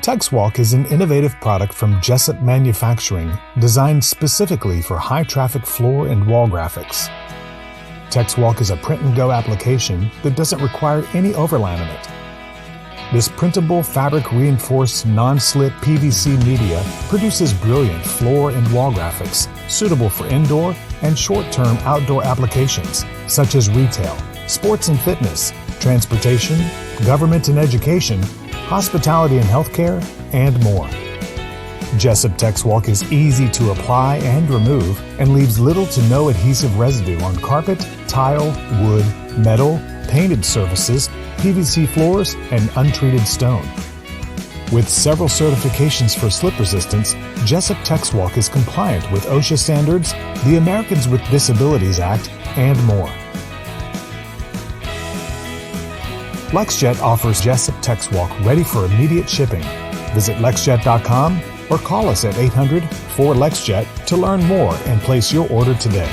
TexWalk is an innovative product from Jessup Manufacturing designed specifically for high-traffic floor and wall graphics. TexWalk is a print-and-go application that doesn't require any overlaminate. This printable, fabric-reinforced, non-slip PVC media produces brilliant floor and wall graphics suitable for indoor and short-term outdoor applications such as retail, sports and fitness, transportation, government and education, hospitality and healthcare, and more. Jessup TexWalk is easy to apply and remove and leaves little to no adhesive residue on carpet, tile, wood, metal, painted surfaces, PVC floors, and untreated stone. With several certifications for slip resistance, Jessup TexWalk is compliant with OSHA standards, the Americans with Disabilities Act, and more. LexJet offers Jessup TexWalk ready for immediate shipping. Visit LexJet.com or call us at 800-4LexJet to learn more and place your order today.